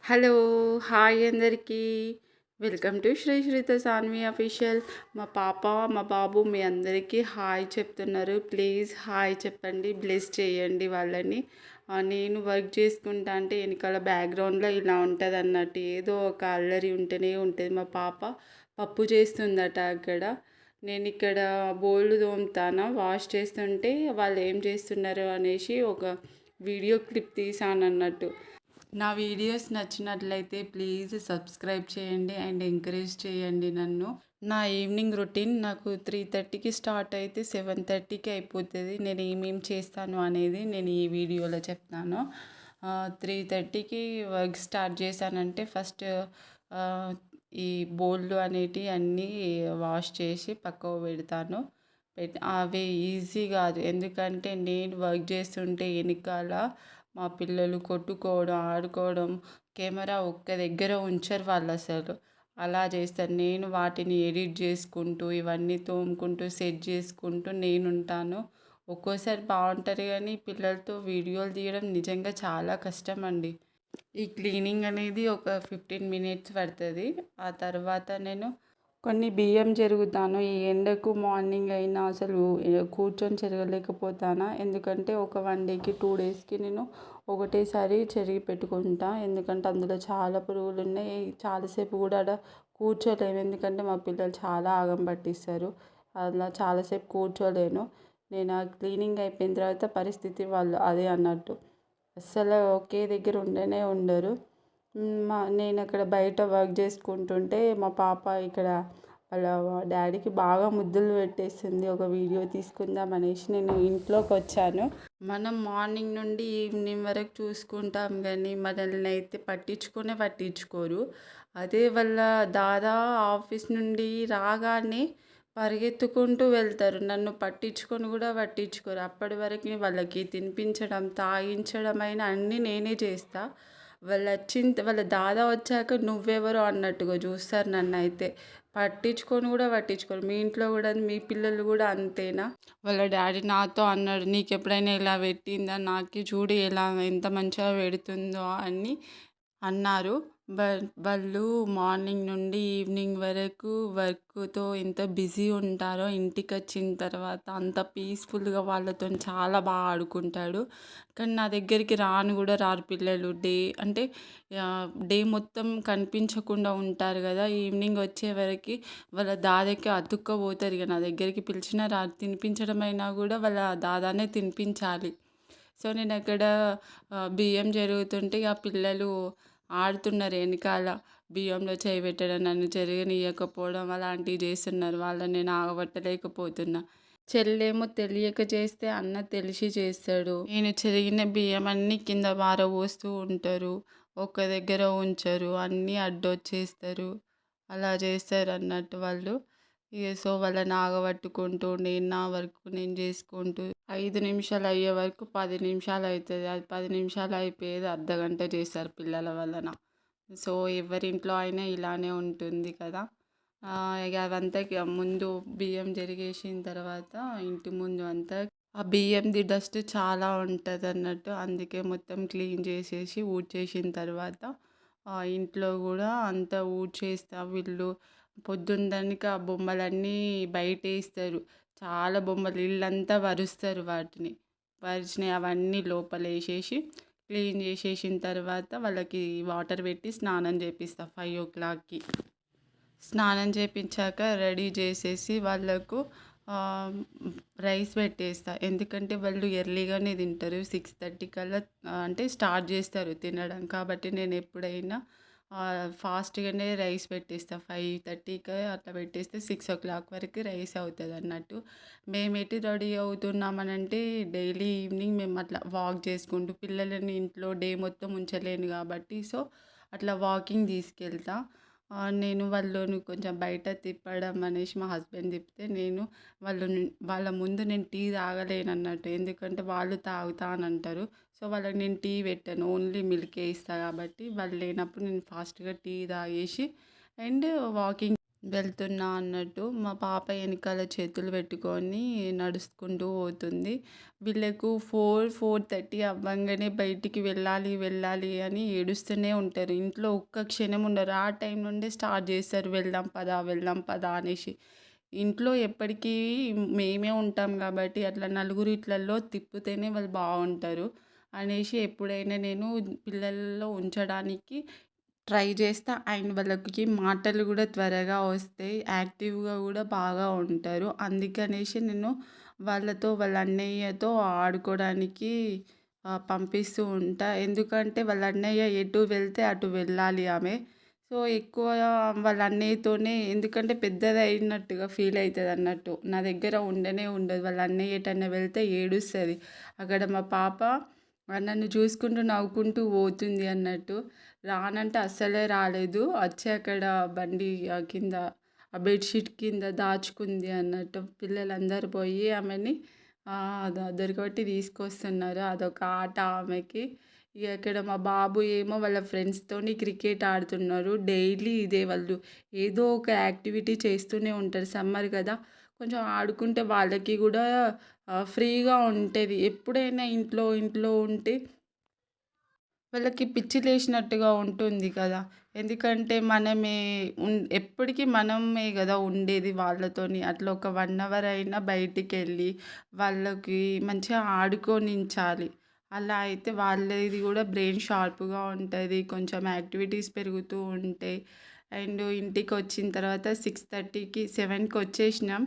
Hello! Hi అందరికీ. Welcome to Sri Sritha Saanvi official. మా పాప, మా బాబు మీ అందరికీ హాయ్ చెప్తున్నారు. ప్లీజ్ హాయ్ చెప్పండి. బ్లెస్ చేయండి వాళ్ళని. నేను వర్క్ చేసుకుంటా అంటే ఎనకాల బ్యాక్‌గ్రౌండ్‌లో ఇలా ఉంటదన్నట్టు. ఏదో ఒక అల్లరి ఉంటూనే ఉంటది. మా పాప పప్పు చేస్తుందట అక్కడ. నేనిక్కడ బోళ్ళు తోముతానా, వాష్ చేస్తుంటే వాళ్ళు ఏం చేస్తున్నారు అనేసి ఒక వీడియో క్లిప్ తీశానన్నట్టు. నా వీడియోస్ నచ్చినట్లయితే ప్లీజ్ సబ్స్క్రైబ్ చేయండి అండ్ ఎంకరేజ్ చేయండి నన్ను. నా ఈవినింగ్ రొటీన్ నాకు 3:30కి స్టార్ట్ అయితే 7:30కి అయిపోతుంది. నేను ఏమేమి చేస్తాను అనేది నేను ఈ వీడియోలో చెప్తాను. 3:30కి వర్క్ స్టార్ట్ చేశానంటే ఫస్ట్ ఈ బోళ్ళు అనేటివి అన్నీ వాష్ చేసి పక్కకు పెడతాను. అవి ఈజీ కాదు, ఎందుకంటే నేను వర్క్ చేస్తుంటే వెనకాల మా పిల్లలు కొట్టుకోవడం, ఆడుకోవడం, కెమెరా ఒక్క దగ్గర ఉంచరు వాళ్ళు అసలు. అలా చేస్తారు. నేను వాటిని ఎడిట్ చేసుకుంటూ, ఇవన్నీ తోముకుంటూ, సెట్ చేసుకుంటూ నేనుంటాను. ఒక్కోసారి బాగుంటుంది కానీ పిల్లలతో వీడియోలు తీయడం నిజంగా చాలా కష్టం అండి. ఈ క్లీనింగ్ అనేది ఒక 15 మినిట్స్ పడుతుంది. ఆ తర్వాత నేను కొన్ని బియ్యం చెరుగుతాను. ఈ ఎండకు మార్నింగ్ అయినా అసలు కూర్చొని చెరగలేకపోతాను. ఎందుకంటే ఒక 1 డేకి 2 డేస్కి నేను ఒకటేసారి చెరిగి పెట్టుకుంటా. ఎందుకంటే అందులో చాలా పురుగులు ఉన్నాయి. చాలాసేపు కూడా ఆడ కూర్చోలేము, ఎందుకంటే మా పిల్లలు చాలా ఆగం పట్టిస్తారు. అలా చాలాసేపు కూర్చోలేను. నేను ఆ క్లీనింగ్ అయిపోయిన తర్వాత పరిస్థితి వాళ్ళు అదే అన్నట్టు. అస్సలు ఒకే దగ్గర ఉండనే ఉండరు. నేను అక్కడ బయట వర్క్ చేసుకుంటుంటే మా పాప ఇక్కడ వాళ్ళ డాడీకి బాగా ముద్దులు పెట్టేస్తుంది. ఒక వీడియో తీసుకుందాం అనేసి నేను ఇంట్లోకి వచ్చాను. మనం మార్నింగ్ నుండి ఈవినింగ్ వరకు చూసుకుంటాం కానీ మనల్ని అయితే పట్టించుకోరు. అదే వాళ్ళ దాదా ఆఫీస్ నుండి రాగానే పరిగెత్తుకుంటూ వెళ్తారు. నన్ను పట్టించుకోరు. అప్పటి వరకు వాళ్ళకి తినిపించడం, తాగించడం అయినా అన్నీ నేనే చేస్తా. వాళ్ళ దాదా వచ్చాక నువ్వెవరో అన్నట్టుగా చూస్తారు నన్నైతే. పట్టించుకోరు. మీ ఇంట్లో కూడా మీ పిల్లలు కూడా అంతేనా? వాళ్ళ డాడీ నాతో అన్నాడు, నీకెప్పుడైనా ఇలా పెట్టిందా, నాకి చూడు ఎలా ఎంత మంచిగా పెడుతుందో అని అన్నారు. వాళ్ళు మార్నింగ్ నుండి ఈవినింగ్ వరకు వర్క్తో ఎంత బిజీ ఉంటారో, ఇంటికి వచ్చిన తర్వాత అంత పీస్ఫుల్గా వాళ్ళతో చాలా బాగా ఆడుకుంటాడు. కానీ నా దగ్గరికి కూడా రారు పిల్లలు. డే మొత్తం కనిపించకుండా ఉంటారు కదా, ఈవినింగ్ వచ్చే వరకు వాళ్ళ దాదాకి అతుక్కపోతారు. ఇక నా దగ్గరికి పిలిచినా రారు. తినిపించడం అయినా కూడా వాళ్ళ దాదానే తినిపించాలి. సో నేను అక్కడ బియ్యం జరుగుతుంటే ఆ పిల్లలు ఆడుతున్నారు వెనకాల. బియ్యంలో చేయి పెట్టడం, నన్ను జరగనీయకపోవడం అలాంటివి చేస్తున్నారు. వాళ్ళని నేను ఆగబట్టలేకపోతున్నా. చెల్లేమో తెలియక చేస్తే అన్న తెలిసి చేస్తాడు. నేను చెరిగిన బియ్యం అన్నీ కింద పారబోస్తూ ఉంటారు. ఒక్క దగ్గర ఉంచరు, అన్నీ అడ్డొచ్చేస్తారు. అలా చేస్తారు అన్నట్టు వాళ్ళు. సో వాళ్ళని ఆగబట్టుకుంటూ నేను నా వర్క్ నేను చేసుకుంటూ 5 నిమిషాలు అయ్యే వరకు 10 నిమిషాలు అవుతుంది. అది 10 నిమిషాలు అయిపోయేది అర్ధగంట చేస్తారు పిల్లల వలన. సో ఎవరింట్లో అయినా ఇలానే ఉంటుంది కదా. ఇక అవంతా ముందు బియ్యం జరిగేసిన తర్వాత ఇంటి ముందు అంతా ఆ బియ్యంది డస్ట్ చాలా ఉంటుంది అన్నట్టు. అందుకే మొత్తం క్లీన్ చేసేసి ఊడ్చేసిన తర్వాత ఇంట్లో కూడా అంతా ఊడ్చేస్తా. వీళ్ళు పొద్దున్నదానికి ఆ బొమ్మలన్నీ బయటేస్తారు. చాలా బొమ్మలు, ఇల్లంతా వరుస్తారు. వాటిని పరిచినవి అవన్నీ లోపల వేసేసి క్లీన్ చేసేసిన తర్వాత వాళ్ళకి వాటర్ పెట్టి స్నానం చేపిస్తా 5 o'clockకి. స్నానం చేపించాక రెడీ చేసేసి వాళ్ళకు రైస్ పెట్టేస్తా. ఎందుకంటే వాళ్ళు ఎర్లీగానే తింటారు. 6:30 కల్లా అంటే స్టార్ట్ చేస్తారు తినడం. కాబట్టి నేను ఎప్పుడైనా ఫాస్ట్గానే రైస్ పెట్టేస్తా. 5:30కి అట్లా పెట్టేస్తే 6 o'clock వరకు రైస్ అవుతుంది అన్నట్టు. మేము ఎటు రెడీ అవుతున్నామనంటే డైలీ ఈవినింగ్ మేము అట్లా వాక్ చేసుకుంటూ, పిల్లలని ఇంట్లో డే మొత్తం ఉంచలేను కాబట్టి సో అట్లా వాకింగ్ తీసుకెళ్తా. నేను వాళ్ళని కొంచెం బయట తిప్పడం అనేసి మా హస్బెండ్ తిప్పితే నేను వాళ్ళ ముందు నేను టీ తాగలేను అన్నట్టు. ఎందుకంటే వాళ్ళు తాగుతా అని అంటారు. సో వాళ్ళకి నేను టీ పెట్టాను, ఓన్లీ మిల్కే ఇస్తాను. కాబట్టి వాళ్ళు లేనప్పుడు నేను ఫాస్ట్గా టీ తాగేసి అండ్ వాకింగ్ వెళ్తున్నా అన్నట్టు. మా పాప ఎనకాల చేతులు పెట్టుకొని నడుచుకుంటూ పోతుంది. వీళ్ళకు 4:30 అవ్వంగానే బయటికి వెళ్ళాలి, వెళ్ళాలి అని ఏడుస్తూనే ఉంటారు. ఇంట్లో ఒక్క క్షణం ఉండరు. ఆ టైం నుండే స్టార్ట్ చేస్తారు. వెళ్దాం పదా, వెళ్దాం పదా అనేసి. ఇంట్లో ఎప్పటికీ మేమే ఉంటాం కాబట్టి అట్లా నలుగురిట్లల్లో తిప్పితేనే వాళ్ళు బావుంటారు అనేసి ఎప్పుడైనా నేను పిల్లల్లో ఉంచడానికి ట్రై చేస్తా. అండ్ వాళ్ళకి మాటలు గూడా త్వరగా వస్తాయి. యాక్టివ్‌గా గూడా బాగా ఉంటారు. అందుకనేసి నేను వాళ్ళతో వాళ్ళ అన్నయ్యతో ఆడుకోవడానికి పంపిస్తూ ఉంటా. ఎందుకంటే వాళ్ళ అన్నయ్య ఎటు వెళ్తే అటు వెళ్ళాలి ఆమె. సో, ఎక్కువ వాళ్ళ అన్నయ్యతోనే ఎందుకంటే పెద్దదయినట్టుగా ఫీల్ అయితదన్నట్టు. నా దగ్గర ఉండనే ఉండదు. వాళ్ళ అన్నయ్య ఎటన్నా వెళ్తే ఏడుస్తది. అక్కడ మా పాప నన్ను చూసుకుంటూ నవ్వుకుంటూ పోతుంది అన్నట్టు. రానంటే అస్సలే రాలేదు. వచ్చి అక్కడ బండి కింద బెడ్‌షీట్ కింద దాచుకుంది అన్నట్టు. పిల్లలందరూ పోయి ఆమెని దొరకబట్టి తీసుకొస్తున్నారు. అదొక ఆట ఆమెకి. ఇగ ఇక్కడ మా బాబు ఏమో వాళ్ళ ఫ్రెండ్స్‌తోని క్రికెట్ ఆడుతున్నారు. డైలీ ఇదే వాళ్ళు ఏదో ఒక యాక్టివిటీ చేస్తూనే ఉంటారు. సమ్మర్ గదా! కొంచెం ఆడుకుంటే వాళ్ళకి గూడా ఫ్రీగా ఉంటది. ఎప్పుడైనా ఇంట్లో ఇంట్లో ఉంటే వాళ్ళకి పిచ్చి లేసినట్టుగా ఉంటుంది కదా! ఎందుకంటే మనమే ఎప్పటికి మనమే గదా ఉండేది వాళ్ళతోని. అట్లా ఒక 1 అవర్ అయినా బయటికెళ్ళి వాళ్ళకి మంచిగా ఆడుకోనించాలి. అలా అయితే వాళ్ళది గూడా బ్రెయిన్ షార్ప్‌గా ఉంటది. కొంచెం యాక్టివిటీస్ పెరుగుతూ ఉంటాయి. అండ్ ఇంటికొచ్చిన తర్వాత 6:30కి 7కి వచ్చేసినాం.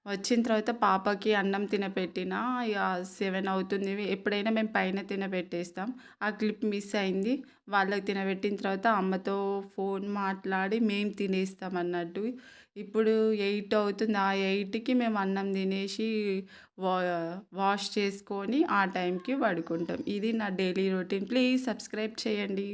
వచ్చిన తర్వాత పాపకి అన్నం తినపెట్టినా. ఇగ 7 అవుతుంది. ఎప్పుడైనా మేము పైన తినబెట్టేస్తాం. ఆ క్లిప్ మిస్ అయింది. వాళ్ళకి తినబెట్టిన తర్వాత అమ్మతో ఫోన్ మాట్లాడి మేము తినేస్తామన్నట్టు. ఇప్పుడు 8 అవుతుంది. ఆ 8కి మేము అన్నం తినేసి వా వాష్ చేసుకొని ఆ టైంకి పడుకుంటాం. ఇది నా డైలీ రొటీన్. ప్లీజ్ సబ్స్క్రైబ్ చేయండి.